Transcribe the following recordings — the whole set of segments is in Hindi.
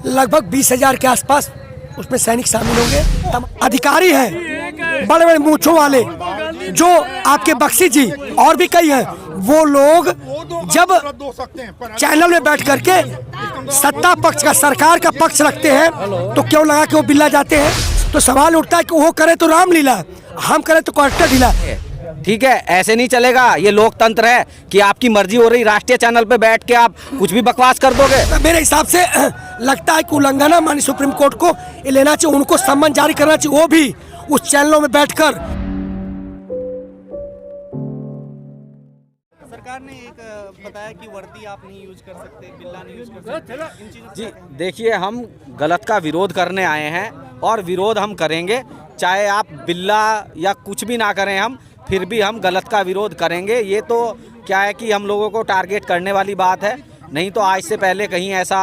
लगभग 20,000 के आसपास उसमें सैनिक शामिल होंगे। अधिकारी हैं बड़े बड़े मूंछों वाले, जो आपके बख्शी जी और भी कई हैं, वो लोग जब चैनल में बैठ करके सत्ता पक्ष का, सरकार का पक्ष रखते हैं तो क्यों लगा के वो बिल्ला जाते हैं। तो सवाल उठता है कि वो करे तो रामलीला, हम करें तो क्वार्टर ढीला। ठीक है, ऐसे नहीं चलेगा। ये लोकतंत्र है कि आपकी मर्जी हो रही, राष्ट्रीय चैनल पे बैठ के आप कुछ भी बकवास कर दोगे। मेरे हिसाब से लगता है कि उल्लंघन है, माननीय सुप्रीम कोर्ट को ये लेना चाहिए, उनको सम्मन जारी करना चाहिए, वो भी उस चैनलों में बैठकर। सरकार ने एक बताया कि वर्दी आप नहीं यूज कर सकते, बिल्ला नहीं यूज कर सकते, इन चीजों जी देखिए, हम गलत का विरोध करने आए हैं और विरोध हम करेंगे, चाहे आप बिल्ला या कुछ भी ना करें, हम फिर भी हम गलत का विरोध करेंगे। ये तो क्या है कि हम लोगों को टारगेट करने वाली बात है, नहीं तो आज से पहले कहीं ऐसा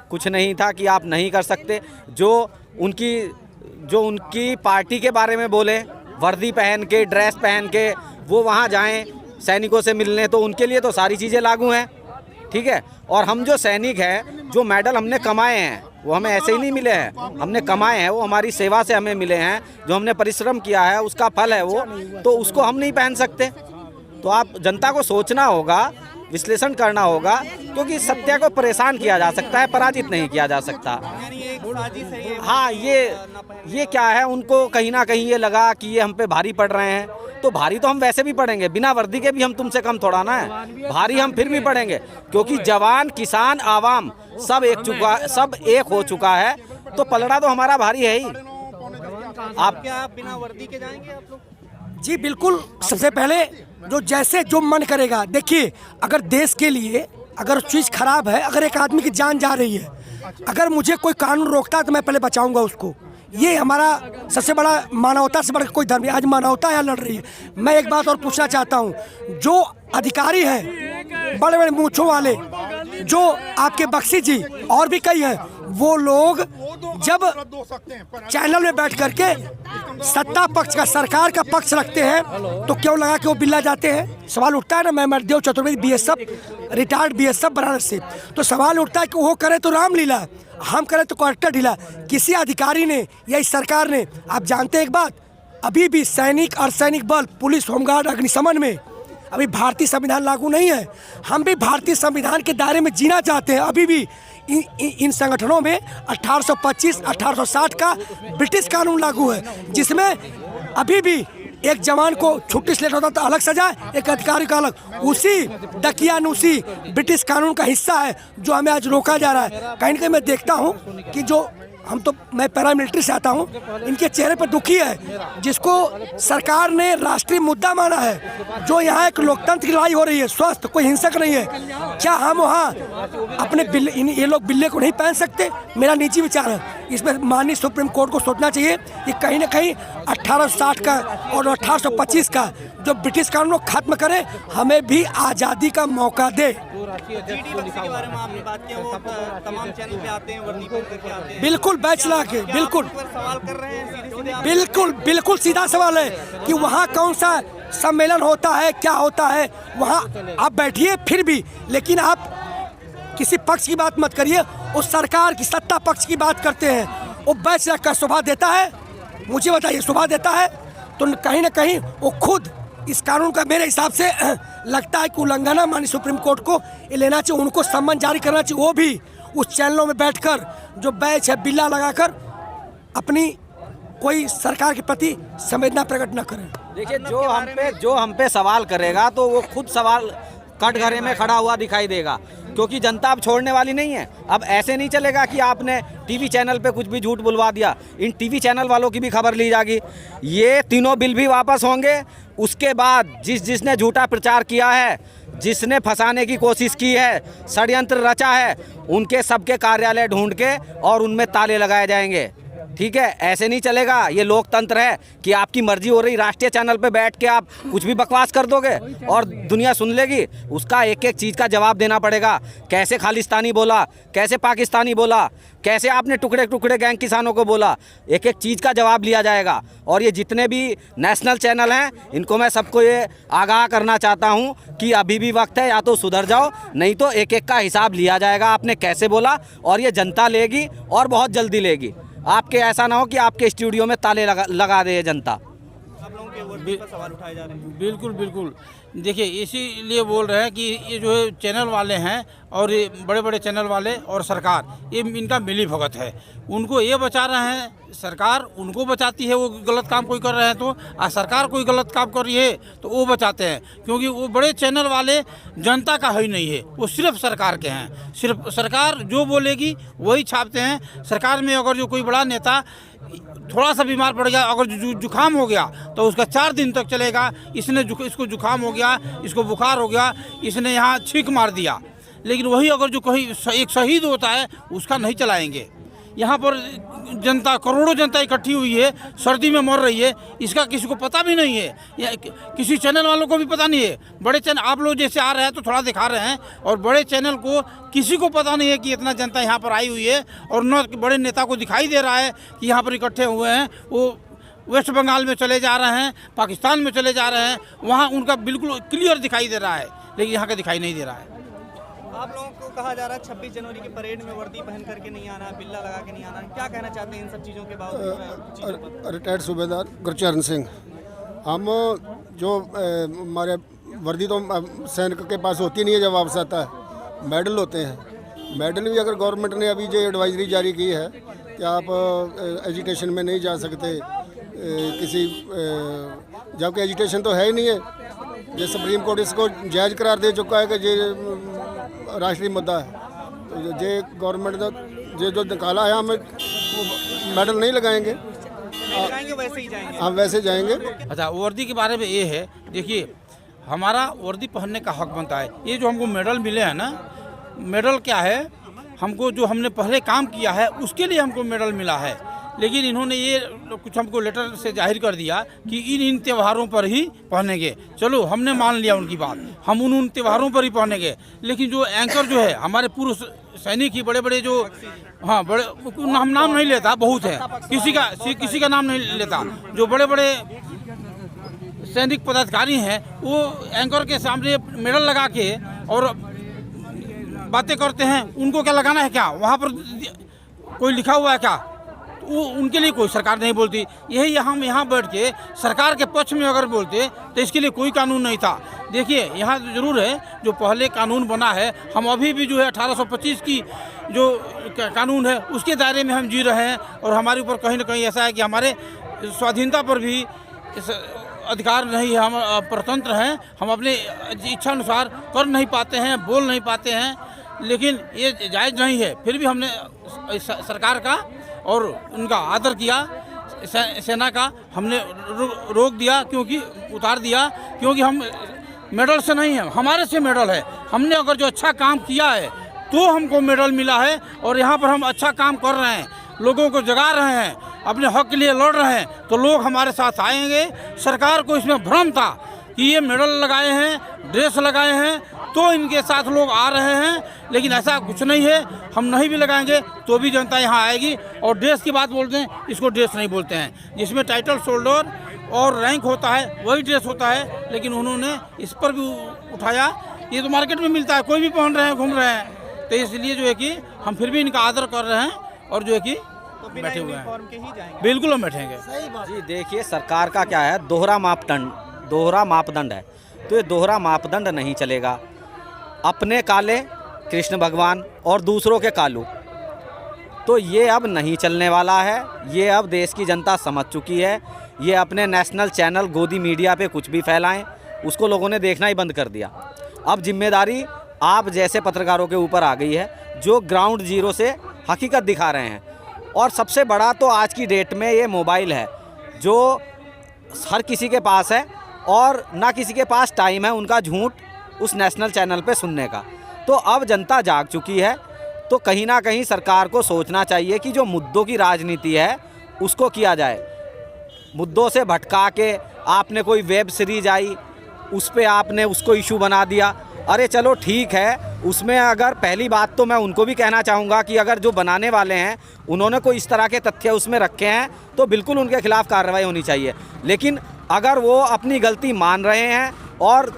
कुछ नहीं था कि आप नहीं कर सकते। जो उनकी पार्टी के बारे में बोले, वर्दी पहन के, ड्रेस पहन के वो वहाँ जाएं सैनिकों से मिलने, तो उनके लिए तो सारी चीज़ें लागू हैं। ठीक है, और हम जो सैनिक हैं, जो मेडल हमने कमाए हैं वो हमें ऐसे ही नहीं मिले हैं, हमने कमाए हैं, वो हमारी सेवा से हमें मिले हैं, जो हमने परिश्रम किया है उसका फल है वो, तो उसको हम नहीं पहन सकते। तो आप जनता को सोचना होगा, विश्लेषण करना होगा, क्योंकि सत्य को परेशान किया जा सकता है, पराजित नहीं किया जा सकता। हाँ, ये क्या है, उनको कहीं ना कहीं ये लगा कि ये हम पे भारी पड़ रहे हैं, तो भारी तो हम वैसे भी पड़ेंगे, बिना वर्दी के भी हम तुमसे कम थोड़ा ना है, भारी हम फिर भी पड़ेंगे, क्योंकि जवान, किसान, आवाम सब एक हो चुका है, तो पलड़ा तो हमारा भारी है ही। आप क्या बिना वर्दी के जाएंगे आप लोग? जी बिल्कुल, सबसे पहले जो मन करेगा। देखिए, अगर देश के लिए अगर चीज़ खराब है, अगर एक आदमी की जान जा रही है, अगर मुझे कोई कानून रोकता है तो मैं पहले बचाऊंगा उसको। ये हमारा सबसे बड़ा, मानवता से बढ़कर कोई धर्म, आज मानवता यहाँ लड़ रही है। मैं एक बात और पूछना चाहता हूँ, जो अधिकारी हैं बड़े बड़े मूंछों वाले, जो आपके बख्शी जी और भी कई हैं, वो लोग जब चैनल में बैठ करके सत्ता पक्ष का, सरकार का पक्ष रखते हैं तो क्यों लगा के वो बिल्ला जाते हैं। सवाल उठता है ना। मैं Mardev Chaturvedi BSF, retired BSF Banaras से, तो सवाल उठता है कि वो करे तो रामलीला, हम करें तो क्वार्टर ढीला। किसी अधिकारी ने या इस सरकार ने, आप जानते हैं एक बात, अभी भी सैनिक, अर्धसैनिक बल, पुलिस, होमगार्ड, अग्निशमन में अभी भारतीय संविधान लागू नहीं है। हम भी भारतीय संविधान के दायरे में जीना चाहते हैं। अभी भी इन संगठनों में 1825, 1860 का ब्रिटिश कानून लागू है, जिसमें अभी भी एक जवान को छुट्टी से लेट होता तो अलग सजा, एक अधिकारी का अलग। उसी दकियानूसी ब्रिटिश कानून का हिस्सा है जो हमें आज रोका जा रहा है। कहीं ना कहीं मैं देखता हूँ कि मैं पैरामिलिट्री से आता हूँ, इनके चेहरे पर दुखी है, जिसको सरकार ने राष्ट्रीय मुद्दा माना है। जो यहाँ एक लोकतंत्र की लड़ाई हो रही है, स्वस्थ, कोई हिंसक नहीं है। क्या हम वहाँ अपने ये लोग बिल्ले को नहीं पहन सकते? मेरा निजी विचार है। इसमें माननीय सुप्रीम कोर्ट को सोचना चाहिए कि कहीं ना कहीं 1860 का और 1825 का जो ब्रिटिश कानून को खत्म करे, हमें भी आज़ादी का मौका दे। के बारे में आपने बात किया, वो तमाम चैनल पे आते हैं, वर्दी पहन करके आते हैं। बिल्कुल बैच ला के, बिल्कुल सवाल कर रहे हैं, बिल्कुल सीधा सवाल है कि वहाँ कौन सा सम्मेलन होता है, क्या होता है। वहाँ आप बैठिए फिर भी, लेकिन आप किसी पक्ष की बात मत करिए, उस सरकार की, सत्ता पक्ष की बात करते हैं। वो बैच का शोभा देता है, मुझे बताइए, शोभा देता है? तो कहीं ना कहीं वो खुद इस कानून का, मेरे हिसाब से लगता है कि उल्लंघन है। माननीय सुप्रीम कोर्ट को ये लेना चाहिए, उनको सम्मन जारी करना चाहिए, वो भी उस चैनलों में बैठकर जो बैच है, बिल्ला लगाकर अपनी कोई सरकार के प्रति संवेदना प्रकट न करें। देखिए, जो हम पे सवाल करेगा तो वो खुद सवाल कटघरे में खड़ा हुआ दिखाई देगा, क्योंकि जनता अब छोड़ने वाली नहीं है। अब ऐसे नहीं चलेगा कि आपने टीवी चैनल पे कुछ भी झूठ बुलवा दिया, इन टीवी चैनल वालों की भी खबर ली जाएगी। ये तीनों बिल भी वापस होंगे। उसके बाद जिसने झूठा प्रचार किया है, जिसने फंसाने की कोशिश की है, षड्यंत्र रचा है, उनके सबके कार्यालय ढूंढ के और उनमें ताले लगाए जाएंगे। ठीक है, ऐसे नहीं चलेगा। ये लोकतंत्र है कि आपकी मर्जी हो रही, राष्ट्रीय चैनल पे बैठ के आप कुछ भी बकवास कर दोगे और दुनिया सुन लेगी। उसका एक एक चीज़ का जवाब देना पड़ेगा। कैसे खालिस्तानी बोला, कैसे पाकिस्तानी बोला, कैसे आपने टुकड़े टुकड़े गैंग किसानों को बोला, एक एक चीज़ का जवाब लिया जाएगा। और ये जितने भी नेशनल चैनल हैं, इनको मैं सबको ये आगाह करना चाहता हूँ कि अभी भी वक्त है, या तो सुधर जाओ, नहीं तो एक एक का हिसाब लिया जाएगा आपने कैसे बोला, और ये जनता लेगी और बहुत जल्दी लेगी। आपके ऐसा ना हो कि आपके स्टूडियो में ताले लगा दे जनता। आप लोगों के वर्दी पर सवाल उठाए जा रहे हैं। बिल्कुल बिल्कुल, देखिए इसीलिए बोल रहे हैं कि ये जो है चैनल वाले हैं और ये बड़े बड़े चैनल वाले और सरकार, ये इनका मिली भगत है। उनको ये बचा रहे हैं, सरकार उनको बचाती है, वो गलत काम कोई कर रहे हैं तो, और सरकार कोई गलत काम कर रही है तो वो बचाते हैं। क्योंकि वो बड़े चैनल वाले जनता का ही नहीं है, वो सिर्फ सरकार के हैं। सिर्फ सरकार जो बोलेगी वही छापते हैं। सरकार में अगर जो कोई बड़ा नेता थोड़ा सा बीमार पड़ गया, अगर जुकाम हो गया तो उसका 4 दिन तक चलेगा। इसको जुकाम हो गया, इसको बुखार हो गया, इसने यहाँ छींक मार दिया। लेकिन वही अगर जो कहीं एक शहीद होता है उसका नहीं चलाएंगे। यहाँ पर जनता, करोड़ों जनता इकट्ठी हुई है, सर्दी में मर रही है, इसका किसी को पता भी नहीं है, या किसी चैनल वालों को भी पता नहीं है। बड़े चैनल आप लोग जैसे आ रहे हैं तो थोड़ा दिखा रहे हैं, और बड़े चैनल को किसी को पता नहीं है कि इतना जनता यहाँ पर आई हुई है, और न बड़े नेता को दिखाई दे रहा है कि यहाँ पर इकट्ठे हुए हैं। वो वेस्ट बंगाल में चले जा रहे हैं, पाकिस्तान में चले जा रहे हैं, वहाँ उनका बिल्कुल क्लियर दिखाई दे रहा है, लेकिन यहाँ का दिखाई नहीं दे रहा है। आप लोगों को कहा जा रहा है 26 जनवरी की परेड में वर्दी पहन करके नहीं आना है, बिल्ला लगा के नहीं आना है। क्या कहना चाहते हैं इन सब चीज़ों के बावजूद? रिटायर्ड सूबेदार गुरचरण सिंह, हम जो हमारे वर्दी तो सैनिक के पास होती नहीं है, जब वापस आता है मेडल होते हैं। मेडल भी अगर गवर्नमेंट ने अभी जो एडवाइजरी जारी की है कि आप एजुकेशन में नहीं जा सकते, किसी जबकि एजुकेशन तो है ही नहीं है। ये सुप्रीम कोर्ट इसको जायज़ करार दे चुका है कि ये राष्ट्रीय मुद्दा है। तो ये गवर्नमेंट ने जो निकाला है, हमें मेडल नहीं लगाएंगे, वैसे ही जाएंगे। हम वैसे जाएंगे। अच्छा, वर्दी के बारे में ये है, देखिए हमारा वर्दी पहनने का हक बनता है। ये जो हमको मेडल मिले हैं ना, मेडल क्या है, हमको जो हमने पहले काम किया है उसके लिए हमको मेडल मिला है। लेकिन इन्होंने ये कुछ हमको लेटर से जाहिर कर दिया कि इन त्योहारों पर ही पहनेंगे। चलो, हमने मान लिया उनकी बात, हम उन त्योहारों पर ही पहनेंगे। लेकिन जो एंकर जो है, हमारे पूर्व सैनिक ही बड़े बड़े जो, हाँ बड़े, हम नाम नहीं लेता, बहुत है, किसी का नाम नहीं लेता, जो बड़े बड़े सैनिक पदाधिकारी हैं, वो एंकर के सामने मेडल लगा के और बातें करते हैं। उनको क्या लगाना है क्या? वहाँ पर कोई लिखा हुआ है क्या? वो उनके लिए कोई सरकार नहीं बोलती। यही हम यहाँ बैठ के सरकार के पक्ष में अगर बोलते तो इसके लिए कोई कानून नहीं था। देखिए, यहाँ ज़रूर है जो पहले कानून बना है, हम अभी भी जो है 1825 की जो कानून है उसके दायरे में हम जी रहे हैं, और हमारे ऊपर कहीं ना कहीं ऐसा है कि हमारे स्वाधीनता पर भी अधिकार नहीं है। हम परतंत्र हैं, हम अपने इच्छा अनुसार कर नहीं पाते हैं, बोल नहीं पाते हैं, लेकिन ये जायज़ नहीं है। फिर भी हमने सरकार का और उनका आदर किया, सेना का हमने रोक दिया, क्योंकि उतार दिया, क्योंकि हम मेडल से नहीं है, हमारे से मेडल है। हमने अगर जो अच्छा काम किया है तो हमको मेडल मिला है, और यहाँ पर हम अच्छा काम कर रहे हैं, लोगों को जगा रहे हैं, अपने हक के लिए लड़ रहे हैं, तो लोग हमारे साथ आएंगे। सरकार को इसमें भ्रम था कि ये मेडल लगाए हैं, ड्रेस लगाए हैं तो इनके साथ लोग आ रहे हैं, लेकिन ऐसा कुछ नहीं है। हम नहीं भी लगाएंगे तो भी जनता यहाँ आएगी। और ड्रेस की बात बोलते हैं, इसको ड्रेस नहीं बोलते हैं। जिसमें टाइटल, शोल्डर और रैंक होता है वही ड्रेस होता है, लेकिन उन्होंने इस पर भी उठाया। ये तो मार्केट में मिलता है, कोई भी पहन रहे हैं, घूम रहे हैं, तो इसलिए जो है कि हम फिर भी इनका आदर कर रहे हैं, और जो है कि बैठे हुए हैं। बिल्कुल हम बैठेंगे। जी देखिए, सरकार का क्या है, दोहरा मापदंड है, तो ये दोहरा मापदंड नहीं चलेगा। अपने काले कृष्ण भगवान और दूसरों के कालू, तो ये अब नहीं चलने वाला है। ये अब देश की जनता समझ चुकी है। ये अपने नेशनल चैनल गोदी मीडिया पे कुछ भी फैलाएं, उसको लोगों ने देखना ही बंद कर दिया। अब जिम्मेदारी आप जैसे पत्रकारों के ऊपर आ गई है, जो ग्राउंड जीरो से हकीकत दिखा रहे हैं। और सबसे बड़ा तो आज की डेट में ये मोबाइल है, जो हर किसी के पास है, और ना किसी के पास टाइम है उनका झूठ उस नेशनल चैनल पे सुनने का। तो अब जनता जाग चुकी है, तो कहीं ना कहीं सरकार को सोचना चाहिए कि जो मुद्दों की राजनीति है उसको किया जाए। मुद्दों से भटका के आपने कोई वेब सीरीज आई उस पे आपने उसको इशू बना दिया। अरे चलो ठीक है, उसमें अगर पहली बात तो मैं उनको भी कहना चाहूँगा कि अगर जो बनाने वाले हैं उन्होंने कोई इस तरह के तथ्य उसमें रखे हैं तो बिल्कुल उनके खिलाफ़ कार्रवाई होनी चाहिए। लेकिन अगर वो अपनी गलती मान रहे हैं और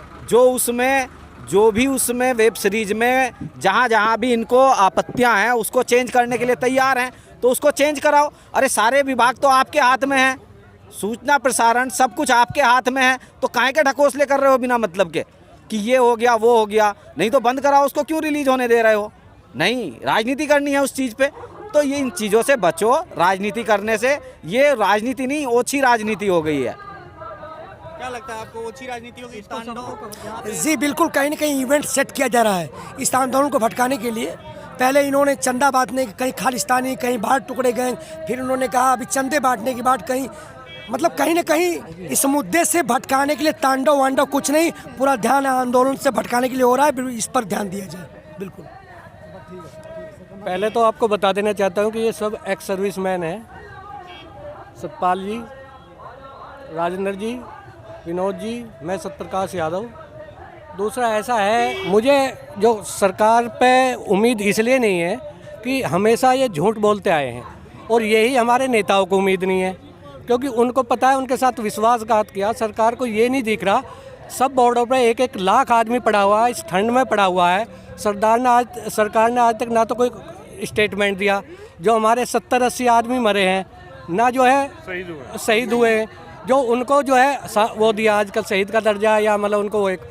जो भी उसमें वेब सीरीज में जहाँ भी इनको आपत्तियाँ हैं उसको चेंज करने के लिए तैयार हैं तो उसको चेंज कराओ। अरे सारे विभाग तो आपके हाथ में हैं, सूचना प्रसारण सब कुछ आपके हाथ में है, तो काहे के ढकोसले कर रहे हो बिना मतलब के कि ये हो गया वो हो गया। नहीं तो बंद कराओ, उसको क्यों रिलीज होने दे रहे हो? नहीं, राजनीति करनी है उस चीज़ पे तो ये इन चीज़ों से बचो। राजनीति करने से ये राजनीति नहीं, ओछी राजनीति हो गई है। क्या लगता है आपको, ओछी राजनीति होगी? तांडव जी बिल्कुल, कहीं ना कहीं इवेंट सेट किया जा रहा है इस आंदोलन को भटकाने के लिए। पहले इन्होंने चंदा बांटने की, कहीं खालिस्तानी, कहीं बाढ़ टुकड़े गैंग, फिर उन्होंने कहा अभी चंदे बांटने की बात, कहीं मतलब कहीं ना कहीं इस मुद्दे से भटकाने के लिए तांडव वांडव कुछ नहीं, पूरा ध्यान आंदोलन से भटकाने के लिए हो रहा है। इस पर ध्यान दिया जाए। बिल्कुल। पहले तो आपको बता देना चाहता हूँ कि ये सब एक्स सर्विसमैन हैं, सतपाल जी, राजेंद्र जी, विनोद जी, मैं सत्यप्रकाश यादव। दूसरा ऐसा है, मुझे जो सरकार पे उम्मीद इसलिए नहीं है कि हमेशा ये झूठ बोलते आए हैं और यही हमारे नेताओं को उम्मीद नहीं है, क्योंकि उनको पता है उनके साथ विश्वासघात किया। सरकार को ये नहीं दिख रहा, सब बॉर्डर पर 1-1 लाख आदमी पड़ा हुआ है, इस ठंड में पड़ा हुआ है। सरकार ने आज तक ना तो कोई स्टेटमेंट दिया। जो हमारे 70-80 आदमी मरे हैं, ना जो है शहीद हुए हैं, जो उनको जो है वो दिया आजकल शहीद का दर्जा, या मतलब उनको वो एक।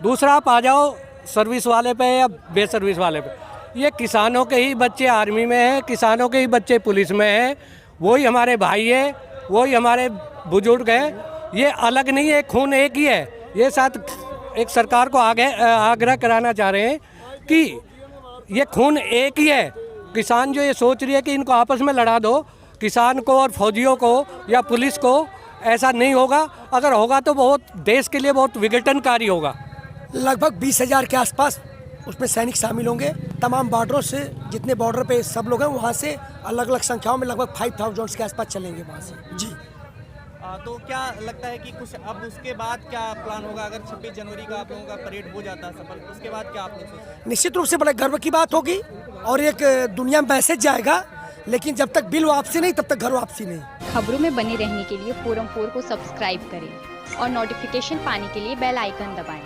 दूसरा आप आ जाओ सर्विस वाले पे या बेसर्विस वाले पे, ये किसानों के ही बच्चे आर्मी में हैं, किसानों के ही बच्चे पुलिस में हैं, वही हमारे भाई है, वही हमारे बुजुर्ग हैं। ये अलग नहीं है, खून एक ही है। ये साथ एक सरकार को आगे आग्रह कराना चाह रहे हैं कि ये खून एक ही है। किसान जो ये सोच रही है कि इनको आपस में लड़ा दो, किसान को और फौजियों को या पुलिस को, ऐसा नहीं होगा। अगर होगा तो बहुत देश के लिए बहुत विघटनकारी होगा। लगभग 20,000 के आसपास उसमें सैनिक शामिल होंगे। तमाम बॉर्डरों से, जितने बॉर्डर पे सब लोग हैं वहाँ से अलग अलग संख्याओं में लगभग 5,000 के आसपास चलेंगे वहाँ से। जी। तो क्या लगता है कि कुछ अब उसके बाद क्या प्लान होगा? अगर 26 जनवरी का आप लोगों का परेड हो जाता है सफल, उसके बाद क्या आप लोग सोचते हैं? निश्चित रूप से बड़े गर्व की बात होगी और एक दुनिया में मैसेज जाएगा, लेकिन जब तक बिल वापसी नहीं तब तक घर वापसी नहीं। खबरों में बने रहने के लिए फोरम 4 को सब्सक्राइब करें और नोटिफिकेशन पाने के लिए बेल आइकन दबाएं।